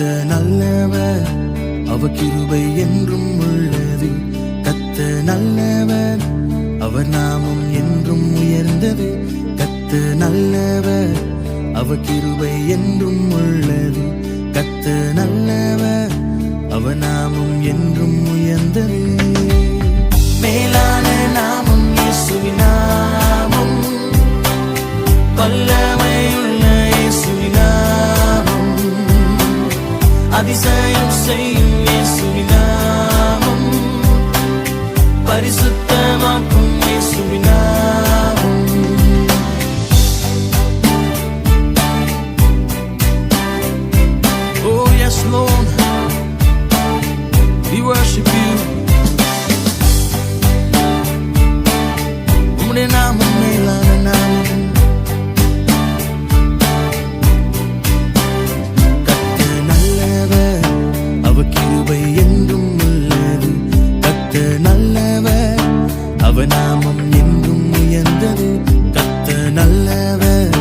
கர்த்தர் நல்லவர், அவர் கிருபை என்றும் உள்ளது. கர்த்தர் நல்லவர், அவர் நாமம் என்றும் உயர்ந்தது. கர்த்தர் நல்லவர், அவர் கிருபை என்றும் உள்ளது. கர்த்தர் நல்லவர், அவர் நாமம் என்றும் உயர்ந்தது. மேலான நாமம் இயேசுவின் நாமம், வல்லமையுள்ள இயேசுவின் நாமம், அதிசயம் செய்யும் இயேசுவின் நாமம், பரிசுத்தமாக்கும் இயேசுவின் நாமம். Oh yes Lord, we worship you. உம்முடைய நாமம் மேலான நாமம். கர்த்தர் நல்லவர், அவர் கிருபை என்றும் உள்ளது. கர்த்தர் நல்லவர், அவர் நாமம் என்றும் உயர்ந்தது. கர்த்தர் நல்லவர்,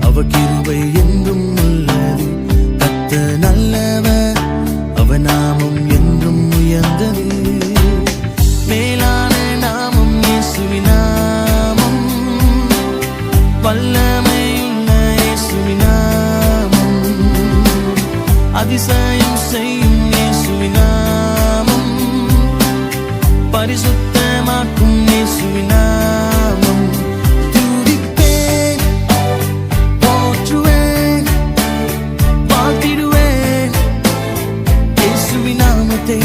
அவர் கிருபை என்றும் உள்ளது. கர்த்தர் நல்லவர், அவர் நாமம் என்றும் உயர்ந்தது. மேலான நாமம் இயேசுவின் நாமம், வல்லமையுள்ள இயேசுவின் நாமம், அதிசயம் செய்யும் இயேசுவின் நாமம், பரிசுத்தமாக்கும் இயேசுவின் நாமம். துதிப்பேன், போற்றுவேன், வாழ்த்திடுவேன் இயேசுவின் நாமத்தை.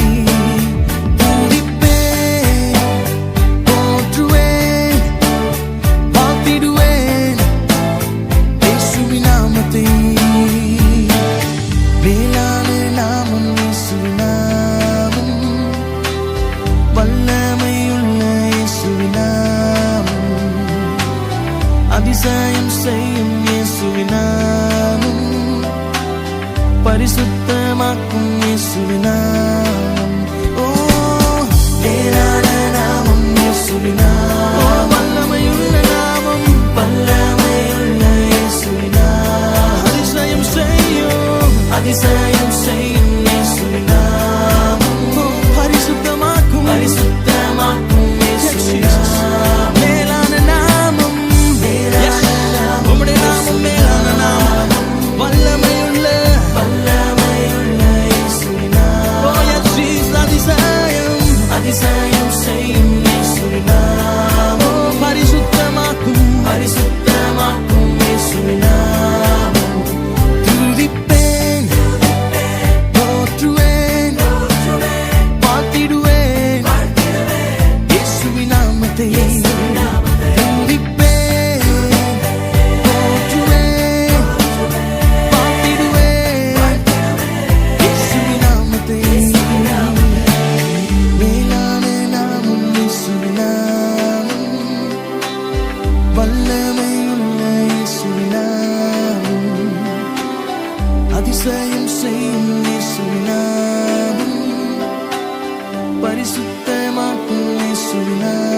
துதிப்பேன், போற்றுவேன், வாழ்த்திடுவேன் இயேசுவின் நாமத்தை. மேலான நாமம் இயேசுவின் நாமம், வல்லமையுள்ள இயேசுவின் நாமம், அதிசயம் செய்யும் இயேசுவின் நாமம், பரிசுத்தமாக்கும் இயேசுவின் நாமம். ஓ மேலான நாமம் இயேசுவின் நாமம், வல்லமையுள்ள நாமம், வல்லமையுள்ள இயேசுவின் நாமம், அதிசயம் செய்யும், அதிசயம் செய்யும் இயேசுவின் நாமம், பரிசுத்தமாக்கும், பரிசுத்தமாக்கும் இயேசுவின் நாமம். மேலான நாமம், மேலான நாமம், உம்முடைய நாமம் மேலான நாமம், வல்லமையுள்ள, வல்லமையுள்ள இயேசுவின் நாமம். Oh yes Jesus, அதிசயம், அதிசயம் செய்யும் இயேசுவின் நாமம், பரிசுத்தமாக்கும், பரிசுத்தமாக்கும் இயேசுவின் நாமம். துதிப்பேன், போற்றுவேன், வாழ்த்திடுவேன் இயேசுவின் நாமத்தை. துதிப்பேன், போற்றுவேன், வாழ்த்திடுவேன் இயேசுவின் நாமத்தை. மேலான நாமம் இயேசுவின் நாமம், வல்லமையுள்ள இயேசுவின் நாமம், அதிசயம் செய்யும் இயேசுவின் நாமம், பரிசுத்தமாக்கும் இயேசுவின் நாமம்.